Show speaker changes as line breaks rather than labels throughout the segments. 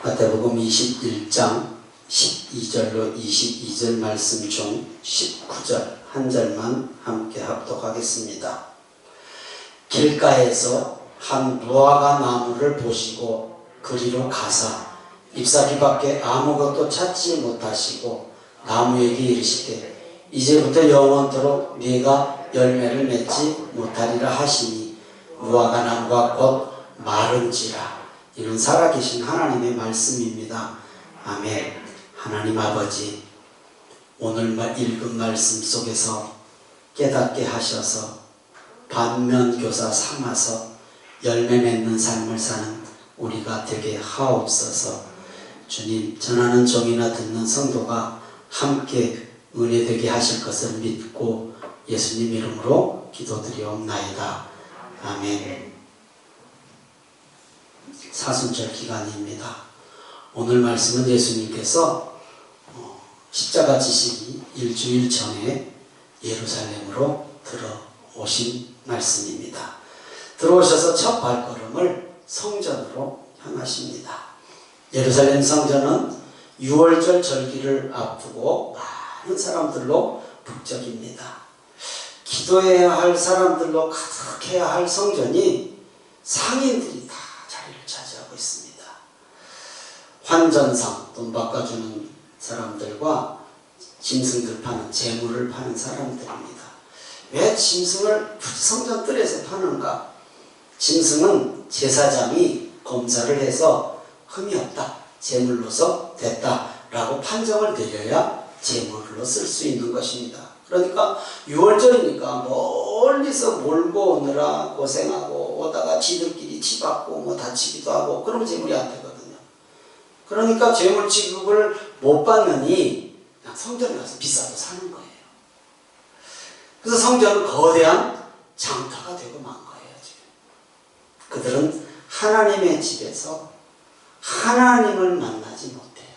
마태복음 21장 12절로 22절 말씀 중 19절 한 절만 함께 합독하겠습니다. 길가에서 한 무화과 나무를 보시고 그리로 가사 잎사귀 밖에 아무것도 찾지 못하시고 나무에게 이르시되 이제부터 영원토록 네가 열매를 맺지 못하리라 하시니 무화과 나무가 곧 마른지라. 이는 살아계신 하나님의 말씀입니다. 아멘. 하나님 아버지, 오늘 읽은 말씀 속에서 깨닫게 하셔서 반면교사 삼아서 열매 맺는 삶을 사는 우리가 되게 하옵소서. 주님, 전하는 종이나 듣는 성도가 함께 은혜되게 하실 것을 믿고 예수님 이름으로 기도드리옵나이다. 아멘. 사순절 기간입니다. 오늘 말씀은 예수님께서 십자가 지시기 일주일 전에 예루살렘으로 들어오신 말씀입니다. 들어오셔서 첫 발걸음을 성전으로 향하십니다. 예루살렘 성전은 6월절 절기를 앞두고 많은 사람들로 북적입니다. 기도해야 할 사람들로 가득해야 할 성전이 상인들이 다 자리를 차지하고 있습니다. 환전상, 돈 바꿔주는 사람들과 짐승들 파는, 재물을 파는 사람들입니다. 왜 짐승을 굳이 성전 뜰에서 파는가? 짐승은 제사장이 검사를 해서 흠이 없다, 제물로서 됐다라고 판정을 내려야 제물로 쓸 수 있는 것입니다. 그러니까 6월절이니까 멀리서 몰고 오느라 고생하고 오다가 지들끼리 치받고 뭐 다치기도 하고 그러면 재물이 안 되거든요. 그러니까 재물 취급을 못 받느니 그냥 성전에 가서 비싸도 사는 거예요. 그래서 성전은 거대한 장터가 되고 만 거예요. 지금 그들은 하나님의 집에서 하나님을 만나지 못해요.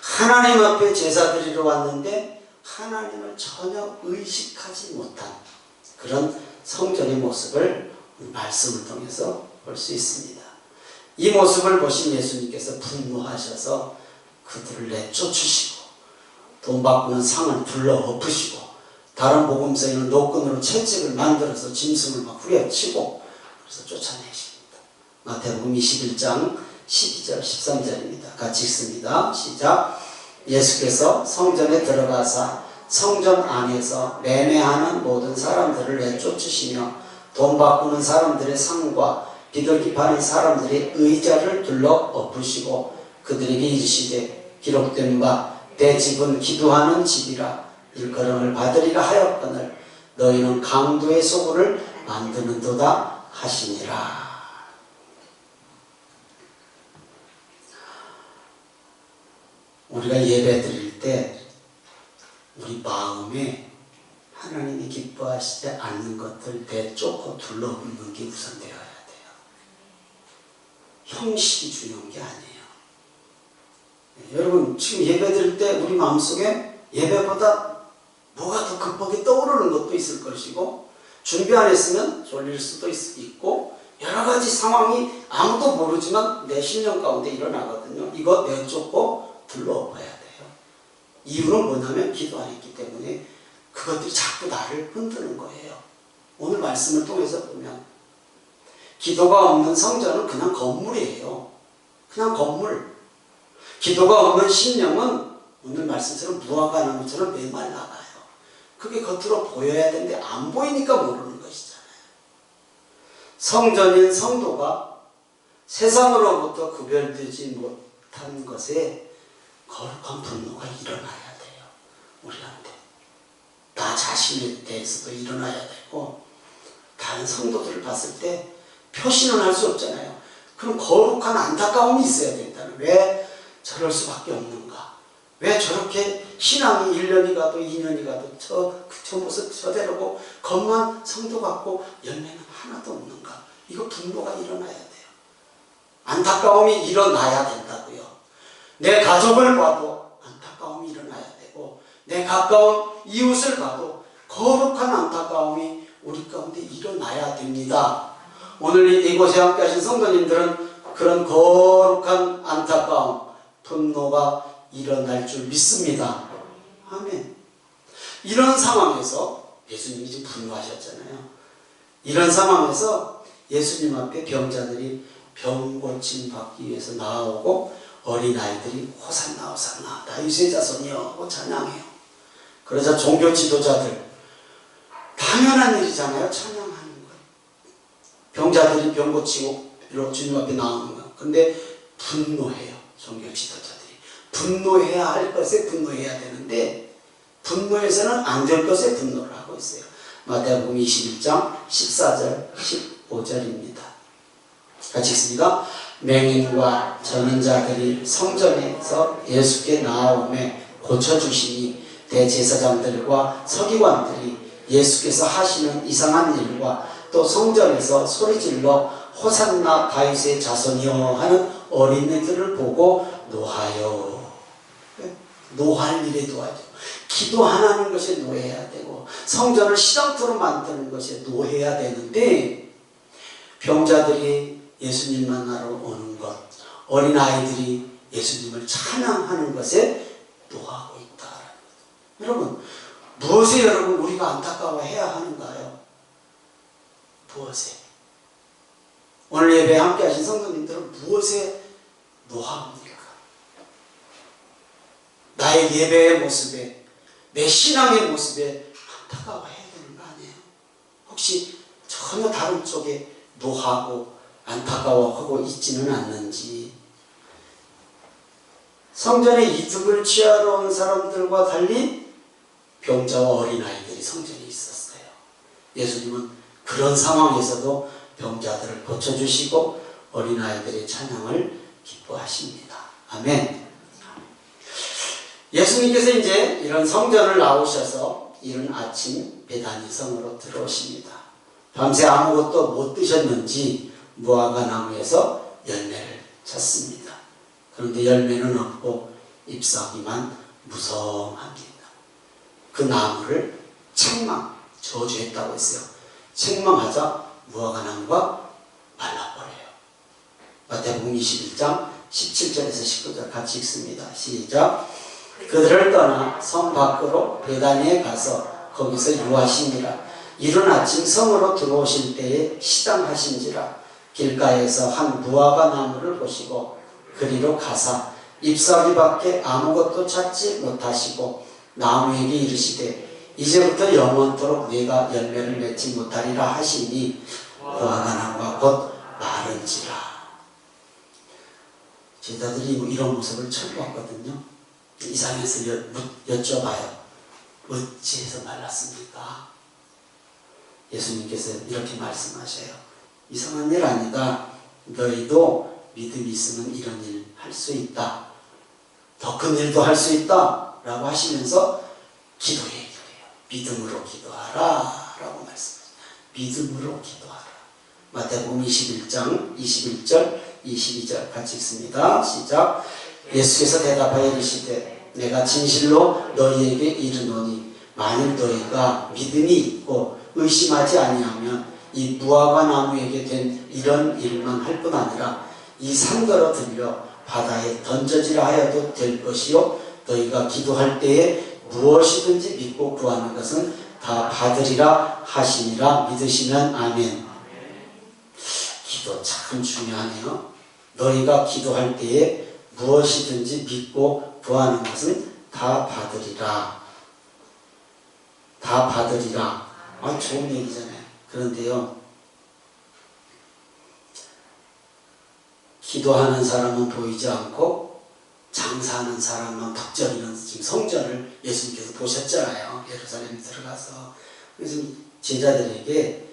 하나님 앞에 제사 드리러 왔는데 하나님을 전혀 의식하지 못한 그런 성전의 모습을 말씀을 통해서 볼 수 있습니다. 이 모습을 보신 예수님께서 분노하셔서 그들을 내쫓으시고 돈 바꾸는 상을 불러 엎으시고 다른 복음서에는 노끈으로 채찍을 만들어서 짐승을 막 후려치고 그래서 쫓아내십니다. 마태복음 21장 12절 13절입니다. 같이 읽습니다. 시작. 예수께서 성전에 들어가사 성전 안에서 매매하는 모든 사람들을 내쫓으시며 돈 바꾸는 사람들의 상과 비둘기 파는 사람들의 의자를 둘러 엎으시고 그들에게 이르시되 기록된 바 내 집은 기도하는 집이라 일컬음을 받으리라 하였거늘 너희는 강도의 소굴을 만드는도다 하시니라. 우리가 예배 드릴 때 우리 마음에 하나님이 기뻐하시지 않는 것들 내쫓고 둘러붙는 게 우선되어야 돼요. 형식이 중요한 게 아니에요. 여러분, 지금 예배 드릴 때 우리 마음속에 예배보다 뭐가 더 급하게 떠오르는 것도 있을 것이고 준비 안 했으면 졸릴 수도 있고 여러 가지 상황이 아무도 모르지만 내 심령 가운데 일어나거든요. 이거 내쫓고 둘러엎어야 돼요. 이유는 뭐냐면 기도 안 했기 때문에 그것들이 자꾸 나를 흔드는 거예요. 오늘 말씀을 통해서 보면 기도가 없는 성전은 그냥 건물이에요. 그냥 건물. 기도가 없는 심령은 오늘 말씀처럼 무화과 나무처럼 메말라가요. 그게 겉으로 보여야 되는데 안 보이니까 모르는 것이잖아요. 성전인 성도가 세상으로부터 구별되지 못한 것에 거룩한 분노가 일어나야 돼요. 우리한테. 나 자신에 대해서도 일어나야 되고 다른 성도들을 봤을 때 표시는 할 수 없잖아요. 그럼 거룩한 안타까움이 있어야 된다는. 왜 저럴 수밖에 없는가? 왜 저렇게 신앙이 1년이 가도 2년이 가도 저 모습 저대로고 겉만 성도 같고 열매는 하나도 없는가? 이거 분노가 일어나야 돼요. 안타까움이 일어나야 된다고요. 내 가족을 봐도 안타까움이 일어나야 되고 내 가까운 이웃을 봐도 거룩한 안타까움이 우리 가운데 일어나야 됩니다. 오늘 이곳에 함께 하신 성도님들은 그 그런 거룩한 안타까움, 분노가 일어날 줄 믿습니다. 아멘. 이런 상황에서 예수님이 지금 분노하셨잖아요. 이런 상황에서 예수님 앞에 병자들이 병 고침 받기 위해서 나오고 어린아이들이 호산나 호산나 다윗의 자손이여 하고 찬양해요. 그러자 종교 지도자들, 당연한 일이잖아요. 찬양하는 거예요. 병자들이 병 고치고 주님 앞에 나오는 거예요. 그런데 분노해요. 종교 지도자들이. 분노해야 할 것에 분노해야 되는데 분노해서는 안 될 것에 분노를 하고 있어요. 마태복음 21장 14절 15절입니다. 같이 읽습니다. 맹인과 전는 자들이 성전에서 예수께 나아오매 고쳐주시니 대제사장들과 서기관들이 예수께서 하시는 이상한 일과 또 성전에서 소리질러 호산나 다윗의 자손이여 하는 어린이들을 보고 노하여. 노할 일에 노하죠. 기도하는 것에 노해야 되고 성전을 시장터로 만드는 것에 노해야 되는데 병자들이 예수님 만나러 오는 것, 어린아이들이 예수님을 찬양하는 것에 노하고 있다. 여러분, 무엇에 여러분 우리가 안타까워해야 하는가요? 무엇에? 오늘 예배에 함께 하신 성도님들은 무엇에 노하옵니까? 나의 예배의 모습에, 내 신앙의 모습에 안타까워해야 되는 거 아니에요? 혹시 전혀 다른 쪽에 노하고 안타까워하고 있지는 않는지. 성전에 이득을 취하러 온 사람들과 달리 병자와 어린아이들이 성전에 있었어요. 예수님은 그런 상황에서도 병자들을 고쳐주시고 어린아이들의 찬양을 기뻐하십니다. 아멘. 예수님께서 이제 이런 성전을 나오셔서 이른 아침 베다니 성으로 들어오십니다. 밤새 아무것도 못 드셨는지 무화과 나무에서 열매를 찾습니다. 그런데 열매는 없고 잎사귀만 무성합니다. 그 나무를 저주했다고 했어요. 책망하자 무화과 나무가 말라버려요. 마태복음 21장 17절에서 19절 같이 읽습니다. 시작. 그들을 떠나 성 밖으로 베다니에 가서 거기서 유하시니라. 이른 아침 성으로 들어오실 때에 시장하신지라. 길가에서 한 무화과 나무를 보시고 그리로 가사 잎사귀밖에 아무것도 찾지 못하시고 나무에게 이르시되 이제부터 영원토록 네가 열매를 맺지 못하리라 하시니 무화과 나무가 곧 마른지라. 제자들이 이런 모습을 처음 봤거든요. 이상해서 여쭤봐요. 어찌해서 말랐습니까? 예수님께서 이렇게 말씀하셔요. 이상한 일 아니다. 너희도 믿음이 있으면 이런 일 할 수 있다. 더 큰 일도 할 수 있다. 라고 하시면서 기도해 주세요. 믿음으로 기도하라. 라고 말씀하세요. 믿음으로 기도하라. 마태복음 21장 21절 22절 같이 읽습니다. 시작. 예수께서 대답하여 이르시되 내가 진실로 너희에게 이르노니 만일 너희가 믿음이 있고 의심하지 아니하면 이 무화과 나무에게 된 이런 일만 할 뿐 아니라 이 산더러 들려 바다에 던져지라 하여도 될 것이요 너희가 기도할 때에 무엇이든지 믿고 구하는 것은 다 받으리라 하시니라. 믿으시면 아멘. 기도 참 중요하네요. 너희가 기도할 때에 무엇이든지 믿고 구하는 것은 다 받으리라. 다 받으리라. 좋은 얘기잖아요. 그런데요, 기도하는 사람은 보이지 않고 장사하는 사람만 덕적이는 지금 성전을 예수님께서 보셨잖아요. 예루살렘에 들어가서. 그래서 제자들에게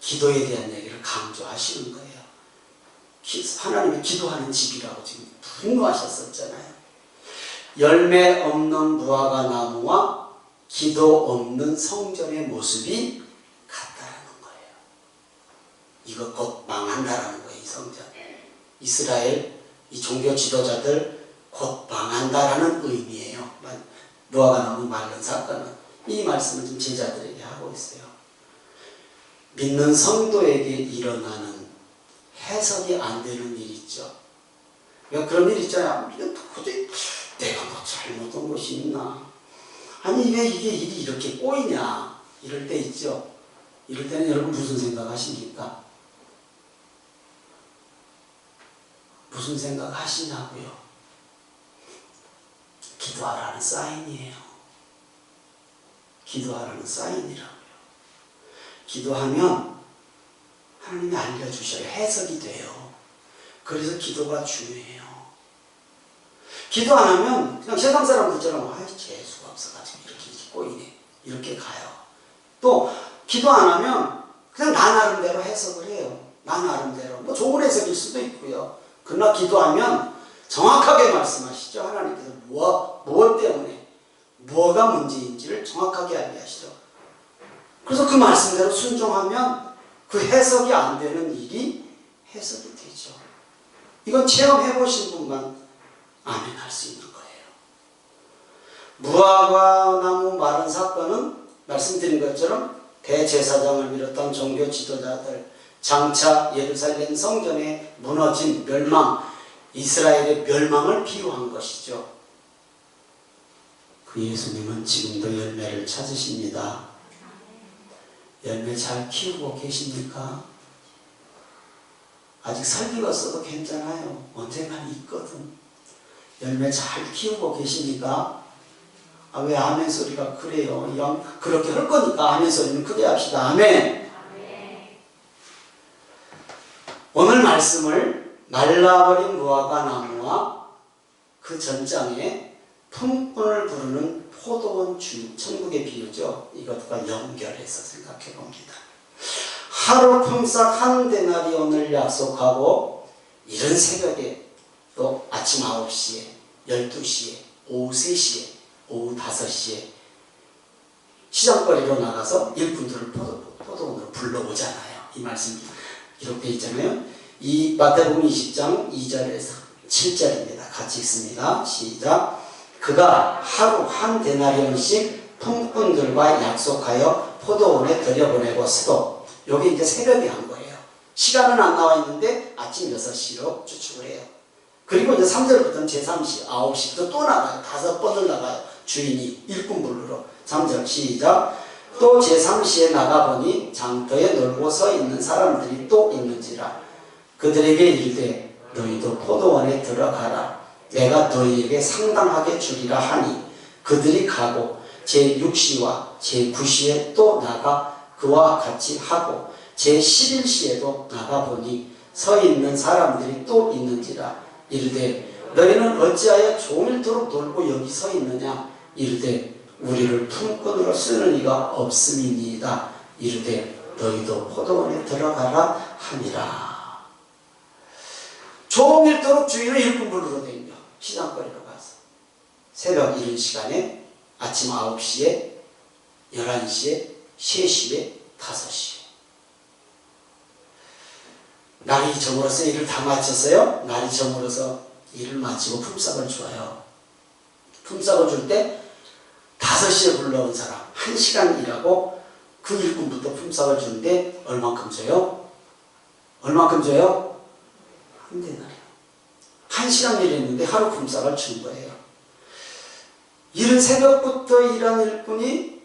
기도에 대한 얘기를 강조하시는 거예요. 하나님이 기도하는 집이라고 지금 분노하셨었잖아요. 열매 없는 무화과 나무와 기도 없는 성전의 모습이 같다라는 거예요. 이거 곧 망한다라는 거예요. 이 성전. 이스라엘 이 종교 지도자들 곧 망한다라는 의미예요. 무화과 나무 말른 사건은 이 말씀을 좀 제자들에게 하고 있어요. 믿는 성도에게 일어나는 해석이 안 되는 일 있죠. 그러니까 그런 일 있잖아요. 이거 도저히 내가 뭐 잘못한 것이 있나? 아니 왜 이게 일이 이렇게 꼬이냐? 이럴 때 있죠. 이럴 때는 여러분 무슨 생각 하십니까? 무슨 생각 하시냐고요? 기도하라는 사인이에요. 기도하라는 사인이라고요. 기도하면 하나님이 알려주셔요. 해석이 돼요. 그래서 기도가 중요해요. 기도 안 하면 그냥 세상 사람들처럼 아이 재수가 없어가지고 이렇게 꼬이네 이렇게 가요. 또 기도 안 하면 그냥 나 나름대로 해석을 해요. 나 나름대로 뭐 좋은 해석일 수도 있고요. 그러나 기도하면 정확하게 말씀하시죠. 하나님께서 무엇 때문에 뭐가 문제인지를 정확하게 알게 하시죠. 그래서 그 말씀대로 순종하면 그 해석이 안 되는 일이 해석이 되죠. 이건 체험해 보신 분만 아멘할 수 있는 거예요. 무화과 나무 마른 사건은 말씀드린 것처럼 대제사장을 비롯한 종교 지도자들, 장차 예루살렘 성전의 무너진 멸망, 이스라엘의 멸망을 비유한 것이죠. 그 예수님은 지금도 열매를 찾으십니다. 열매 잘 키우고 계십니까? 아직 설익었어도 괜찮아요. 언젠가는 있거든. 열매 잘 키우고 계십니까? 아, 왜 아멘 소리가 그래요? 그렇게 할 거니까 아멘 소리는 크게 합시다. 아멘. 오늘 말씀을 말라버린 무화과 나무와 그 전장에 품꾼을 부르는 포도원 천국의 비유죠. 이것과 연결해서 생각해 봅니다. 하루 품삯 한 데나리온을 약속하고 이른 새벽에 또 아침 9시에 12시에 오후 3시에 오후 5시에 시장거리로 나가서 일꾼들을 포도원으로 불러오잖아요. 이 말씀이 기록되어 있잖아요. 이 마태복음 20장 2절에서 7절입니다. 같이 읽습니다. 시작. 그가 하루 한 데나리온씩 품꾼들과 약속하여 포도원에 들여보내고서도 여기 이제 새벽에 한 거예요. 시간은 안 나와 있는데 아침 6시로 추측을 해요. 그리고 이제 3절부터는 제3시 9시부터 또 나가요. 5번을 나가요. 주인이 일꾼 부르러. 3절 시작. 또 제3시에 나가보니 장터에 놀고 서 있는 사람들이 또 있는지라. 그들에게 이르되 너희도 포도원에 들어가라. 내가 너희에게 상당하게 주리라 하니 그들이 가고 제6시와 제9시에 또 나가 그와 같이 하고 제11시에도 나가보니 서 있는 사람들이 또 있는지라. 이르되 너희는 어찌하여 종일토록 놀고 여기 서 있느냐. 이르되 우리를 품꾼으로 쓰는 이가 없음이니이다. 이르되 너희도 포도원에 들어가라 하니라. 종일토록 주인은 일꾼 부르러 다니며 시장거리로 가서 새벽 이른 시간에 아침 9시에 11시에 3시에 5시에 날이 저물어서 일을 다 마쳤어요. 날이 저물어서 일을 마치고 품삯을 줘요. 품삯을 줄 때 5시에 불러온 사람 1시간 일하고 그 일꾼부터 품삯을 주는데 얼만큼 줘요? 얼만큼 줘요? 한 데나리온. 1시간 일했는데 하루 품삯을 준 거예요. 이른 새벽부터 일한 일꾼이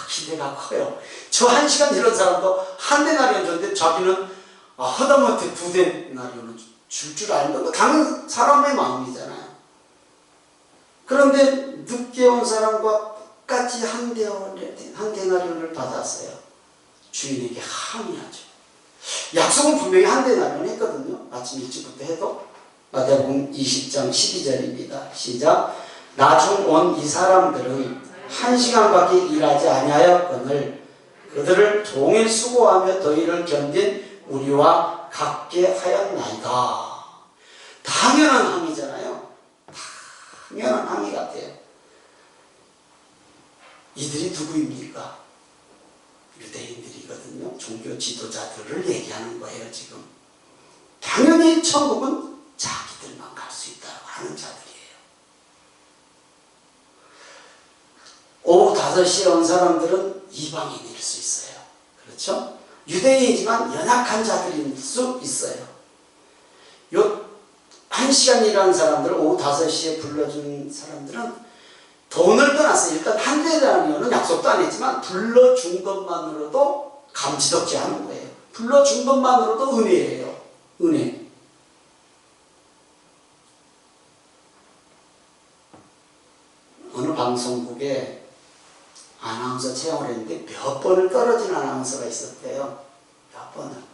기대가 커요. 저 1시간 일한 사람도 한 데나리온 줬는데 자기는 하다못해 2데나리온을 줄 줄 아는 건 당연 사람의 마음이잖아요. 그런데 늦게 온 사람과 똑같이 한 데나리온을 받았어요. 주인에게 항의하죠. 약속은 분명히 한 데나리온 했거든요. 아침 일찍부터 해도. 마태복음 20장 12절입니다. 시작. 나중 온 이 사람들은 1시간밖에 일하지 아니하였거늘 그들을 종일 수고하며 더위를 견딘 우리와 같게 하였나이다. 당연한 항의잖아요. 당연한 항의 같아요. 이들이 누구입니까? 유대인들이거든요. 종교 지도자들을 얘기하는 거예요. 지금 당연히 천국은 자기들만 갈 수 있다고 하는 자들이에요. 오후 5시에 온 사람들은 이방인일 수 있어요. 그렇죠? 유대인이지만 연약한 자들일 수 있어요. 요 1시간 일하는 사람들, 오후 5시에 불러준 사람들은 돈을 떠났어요. 일단 한 대라는 약속도 안 했지만 불러준 것만으로도 감지덕지 하는 거예요. 불러준 것만으로도 은혜예요. 은혜. 어느 방송국에 아나운서 채용을 했는데 몇 번을 떨어진 아나운서가 있었대요. 몇 번을.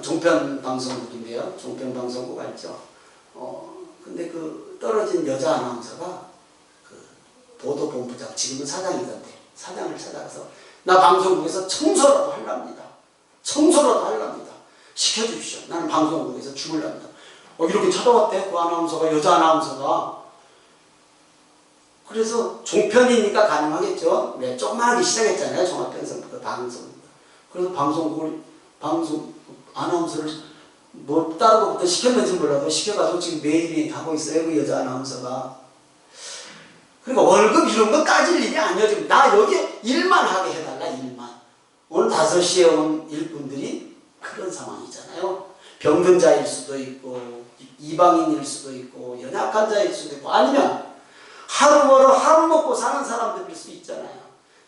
종편 방송국인데요. 종편 방송국 알죠? 근데 그 떨어진 여자 아나운서가 그 보도본부장, 지금은 사장이던데, 사장을 찾아가서 나 방송국에서 청소라도 하랍니다. 청소라도 하랍니다. 시켜주십시오. 나는 방송국에서 죽을랍니다. 이렇게 찾아왔대. 그 아나운서가, 여자 아나운서가. 그래서 종편이니까 가능하겠죠. 네, 조그맣게 시작했잖아요. 종합편성부터 방송. 그래서 방송 아나운서를 뭐 다른 것부터 시켰는지 몰라도 시켜가지고 지금 매일이 하고 있어요. 그 여자 아나운서가. 그러니까 월급 이런 거 따질 일이 아니야. 지금 나 여기 일만 하게 해달라. 일만. 오늘 5시에 온 일꾼들이 그런 상황이잖아요. 병든 자일 수도 있고 이방인일 수도 있고 연약한 자일 수도 있고 아니면 하루 벌어 하루 먹고 사는 사람들일 수 있잖아요.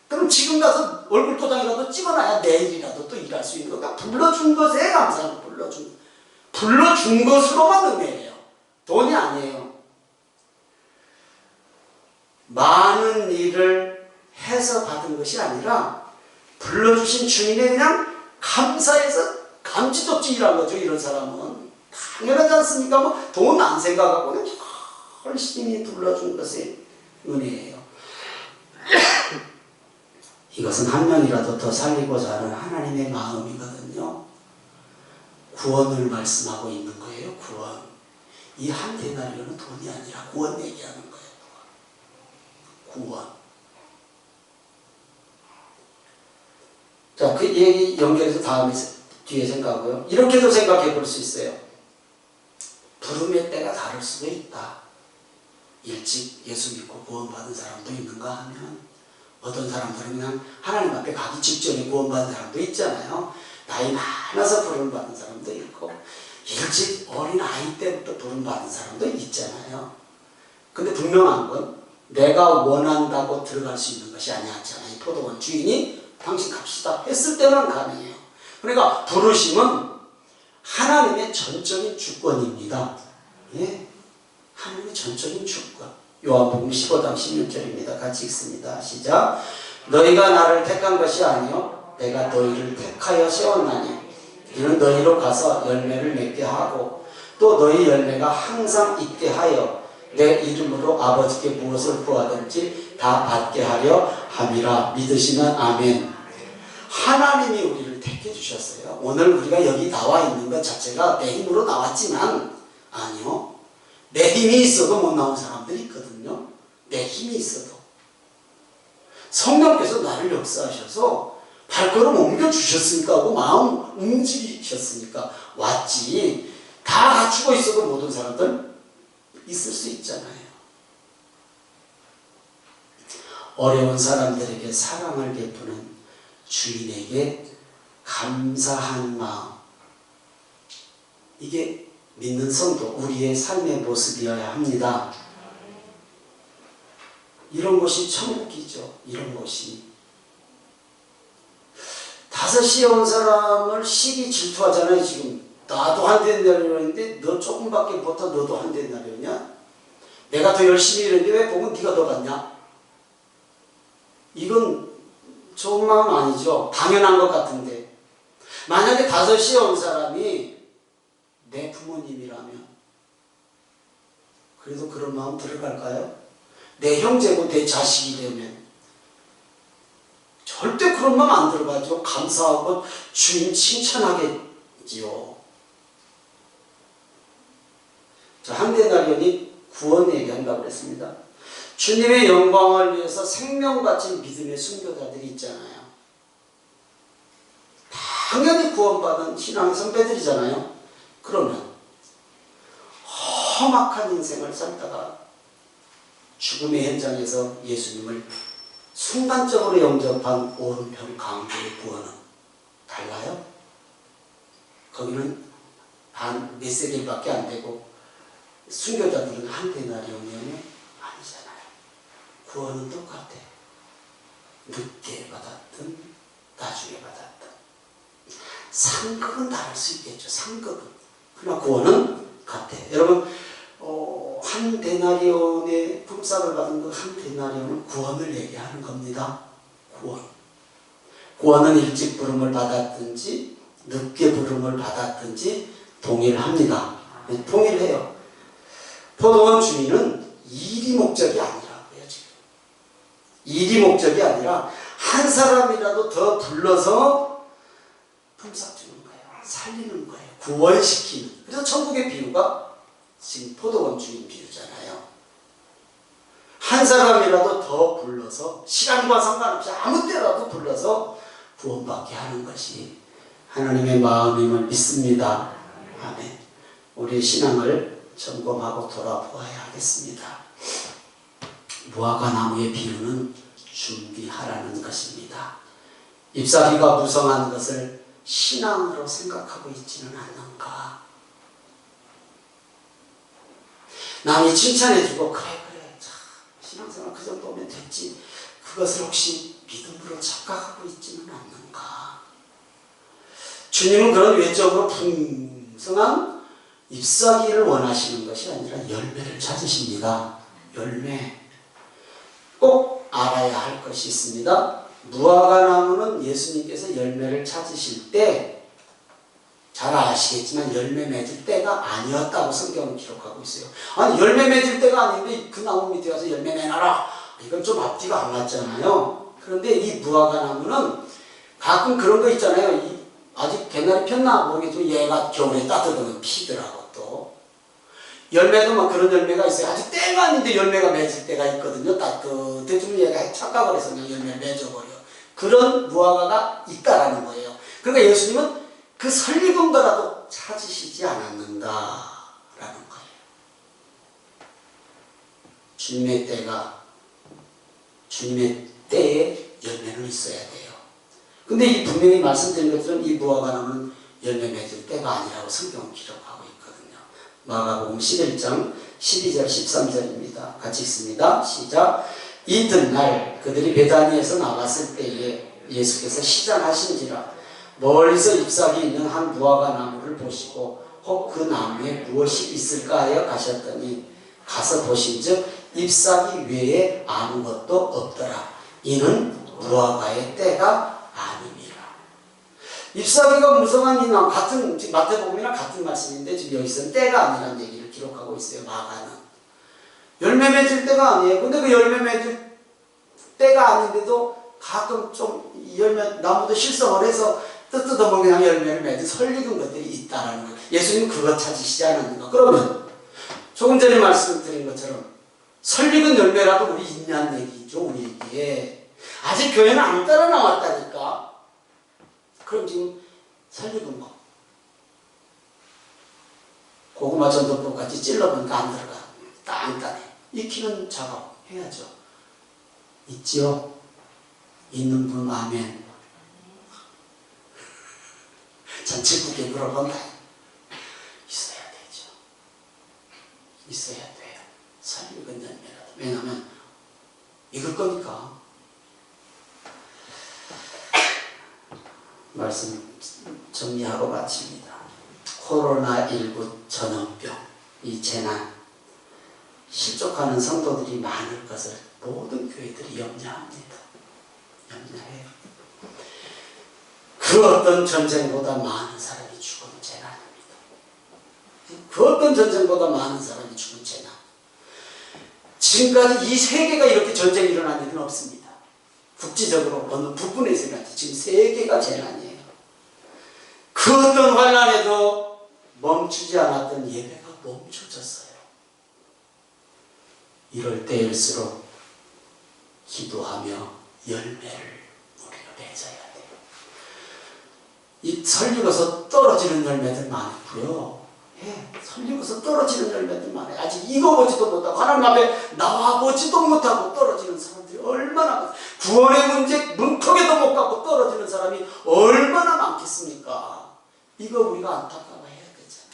그럼 지금 가서 얼굴 도장이라도 찍어놔야 내일이라도 또 일할 수 있는 거가 불러준 것에 감사하고 불러준 것으로만 은혜예요. 돈이 아니에요. 많은 일을 해서 받은 것이 아니라 불러주신 주님에 그냥 감사해서 감지덕지 일한 거죠. 이런 사람은 당연하지 않습니까? 뭐 돈 안 생각하고 그냥 열심히 불러준 것의 은혜예요. 이것은 한 명이라도 더 살리고자 하는 하나님의 마음이거든요. 구원을 말씀하고 있는 거예요. 구원. 이 한 데나리온은 돈이 아니라 구원 얘기하는 거예요. 구원. 자, 그 얘기 연결해서 다음에 뒤에 생각하고요. 이렇게도 생각해 볼 수 있어요. 부름의 때가 다를 수도 있다. 일찍 예수 믿고 구원받은 사람도 있는가 하면 어떤 사람들은 그냥 하나님 앞에 가기 직전에 구원받은 사람도 있잖아요. 나이 많아서 부름받은 사람도 있고 일찍 어린 아이 때부터 부름받은 사람도 있잖아요. 근데 분명한 건 내가 원한다고 들어갈 수 있는 것이 아니었잖아요. 이 포도원 주인이 당신 갑시다 했을 때만 가능해요. 그러니까 부르심은 하나님의 전적인 주권입니다. 예? 하나님의 전적인 주권. 요한복음 15장 16절입니다. 같이 읽습니다. 시작. 너희가 나를 택한 것이 아니요 내가 너희를 택하여 세웠나니 이는 너희로 가서 열매를 맺게 하고 또 너희 열매가 항상 있게 하여 내 이름으로 아버지께 무엇을 구하든지 다 받게 하려 함이라. 믿으시면 아멘. 하나님이 우리를 택해 주셨어요. 오늘 우리가 여기 나와 있는 것 자체가 내 힘으로 나왔지만 아니요. 내 힘이 있어도 못 나온 사람들이 있거든요. 내 힘이 있어도. 성령께서 나를 역사하셔서 발걸음 옮겨주셨으니까 하고 마음 움직이셨으니까 왔지. 다 갖추고 있어도 못 온 사람들 있을 수 있잖아요. 어려운 사람들에게 사랑을 베푸는 주인에게 감사한 마음. 이게 믿는 성도, 우리의 삶의 모습이어야 합니다. 이런 것이 천국이죠. 이런 것이. 5시에 온 사람을 시기 질투하잖아요. 지금 나도 한 대 내려오는데 너 조금밖에 못하 너도 한 대 내려오냐? 내가 더 열심히 일했는데 왜 복은 네가 더 받냐? 이건 좋은 마음 아니죠. 당연한 것 같은데 만약에 5시에 온 사람이 내 부모님이라면 그래도 그런 마음 들어갈까요? 내 형제고 내 자식이 되면 절대 그런 마음 안 들어가죠. 감사하고 주님 칭찬하겠지요. 자, 한대나리온이 구원 얘기한다고 그랬습니다. 주님의 영광을 위해서 생명같이 믿음의 순교자들이 있잖아요. 당연히 구원받은 신앙의 선배들이잖아요. 그러면 험악한 인생을 살다가 죽음의 현장에서 예수님을 순간적으로 영접한 오른편 강도의 구원은 달라요? 거기는 몇세 개밖에 안 되고 순교자들은 한 데나리온이면 아니잖아요. 구원은 똑같아. 늦게 받았든 나중에 받았든 상급은 다를 수 있겠죠. 상급은. 그러나 구원은 같아. 여러분 한 데나리온의 품삯을 받은 그 한 데나리온은 구원을 얘기하는 겁니다. 구원은 일찍 부름을 받았든지 늦게 부름을 받았든지 동일합니다. 동일해요. 포도원 주인은 일이 목적이 아니라고요. 지금 일이 목적이 아니라 한 사람이라도 더 불러서 품삯 주는 거예요. 살리는 거예요. 구원시키는. 그래서 천국의 비유가 지금 포도원 주인 비유잖아요. 한 사람이라도 더 불러서 시간과 상관없이 아무 때라도 불러서 구원받게 하는 것이 하나님의 마음임을 믿습니다. 아멘. 우리의 신앙을 점검하고 돌아보아야 하겠습니다. 무화과 나무의 비유는 준비하라는 것입니다. 잎사귀가 무성한 것을 신앙으로 생각하고 있지는 않는가? 남이 칭찬해주고 그래 신앙생활 그 정도면 됐지, 그것을 혹시 믿음으로 착각하고 있지는 않는가? 주님은 그런 외적으로 풍성한 잎사귀를 원하시는 것이 아니라 열매를 찾으십니다. 열매. 꼭 알아야 할 것이 있습니다. 무화과 나무는 예수님께서 열매를 찾으실 때 잘 아시겠지만 열매 맺을 때가 아니었다고 성경은 기록하고 있어요. 아니 열매 맺을 때가 아닌데 그 나무 밑에 가서 열매 내놔라, 이건 좀 앞뒤가 안 맞잖아요. 그런데 이 무화과 나무는 가끔 그런 거 있잖아요. 아직 개나리 폈나 모르겠지만 얘가 겨울에 따뜻하면 피더라고. 또 열매도 막 그런 열매가 있어요. 아직 때가 아닌데 열매가 맺을 때가 있거든요. 따뜻해지면 얘가 착각을 해서 그냥 열매 맺어버려. 그런 무화과가 있다라는 거예요. 그러니까 예수님은 그 설익은 거라도 찾으시지 않았는가라는 거예요. 주님의 때에 열매는 있어야 돼요. 근데 이 분명히 말씀드린 것처럼 이 무화과 나무는 열매 맺을 때가 아니라고 성경은 기록하고 있거든요. 마가복음 11장 12절 13절입니다. 같이 읽습니다. 시작. 이튿날 그들이 베다니에서 나갔을 때에 예수께서 시장하신지라 멀리서 잎사귀 있는 한 무화과 나무를 보시고 혹 그 나무에 무엇이 있을까 하여 가셨더니 가서 보신즉 잎사귀 외에 아무것도 없더라. 이는 무화과의 때가 아님이라. 잎사귀가 무성한 이 나무, 같은 마태복음이랑 같은 말씀인데 지금 여기서는 때가 아니라는 얘기를 기록하고 있어요. 마가는 열매 맺을 때가 아니에요. 근데 그 열매 맺을 때가 아닌데도 가끔 좀 열매 나무도 실성을 해서 뜯어보면 그냥 열매를 맺은 설익은 것들이 있다라는 거예요. 예수님은 그것 찾으시지 않았는가? 그러면 조금 전에 말씀드린 것처럼 설익은 열매라도 우리 있냐는 얘기죠. 우리에게 아직 교회는 안 따라 나왔다니까. 그럼 지금 설익은 뭐 고구마 전도법 같이 찔러보니까 안 들어가. 단단해. 익히는 작업 해야죠. 있지요? 있는 분 아멘. 전체국에 물어본다. 있어야 되죠. 있어야 돼요. 설익은 열매라도. 왜냐하면 익을 거니까. 말씀 정리하고 마칩니다. 코로나19 전염병, 이 재난, 실족하는 성도들이 많을 것을 모든 교회들이 염려합니다. 염려해요. 그 어떤 전쟁보다 많은 사람이 죽은 재난입니다. 그 어떤 전쟁보다 많은 사람이 죽은 재난. 지금까지 이 세계가 이렇게 전쟁이 일어난 일은 없습니다. 국지적으로 어느 부분에서 일어났지. 지금 세계가 재난이에요. 그 어떤 환란에도 멈추지 않았던 예배가 멈춰졌어요. 이럴 때일수록 기도하며 열매를 우리가 맺어야 돼요. 이 설익어서 떨어지는 열매들 많고요. 설리고서 떨어지는 열매들 많아요. 아직 익어보지도 못하고 하나님 앞에 나와보지도 못하고 떨어지는 사람들이 얼마나 많아요. 구원의 문제 문턱에도 못 가고 떨어지는 사람이 얼마나 많겠습니까? 이거 우리가 안타까워해야 되잖아요.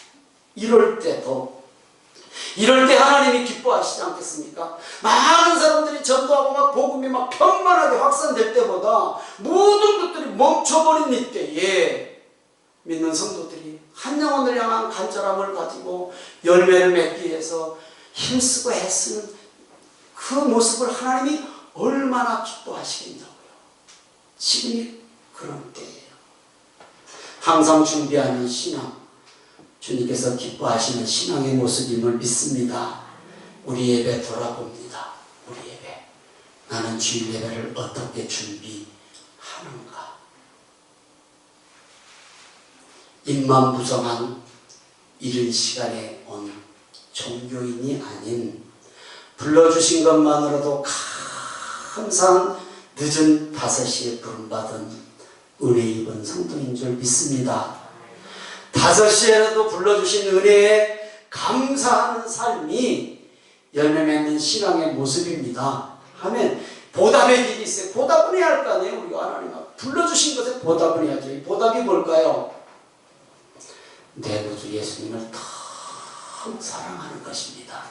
이럴 때 하나님이 기뻐하시지 않겠습니까? 많은 사람들이 전도하고 막 복음이 막 편만하게 확산될 때보다 모든 것들이 멈춰버린 이때에 믿는 성도들이 한 영혼을 향한 간절함을 가지고 열매를 맺기 위해서 힘쓰고 애쓰는 그 모습을 하나님이 얼마나 기뻐하시겠냐고요. 지금이 그런 때예요. 항상 준비하는 신앙, 주님께서 기뻐하시는 신앙의 모습임을 믿습니다. 우리 예배 돌아봅니다. 우리 예배. 나는 주일 예배를 어떻게 준비하는가? 입만 부정한 이른 시간에 온 종교인이 아닌 불러주신 것만으로도 항상 늦은 5시에 부름받은 은혜 입은 성도인 줄 믿습니다. 5시에라도 불러주신 은혜에 감사하는 삶이 열매 맺는 신앙의 모습입니다. 하면 보답의 길이 있어요. 보답은 해야 할 거 아니에요. 우리가 하나님 앞에 불러주신 것에 보답을 해야죠. 이 보답이 뭘까요? 내 구주 예수님을 더 사랑하는 것입니다.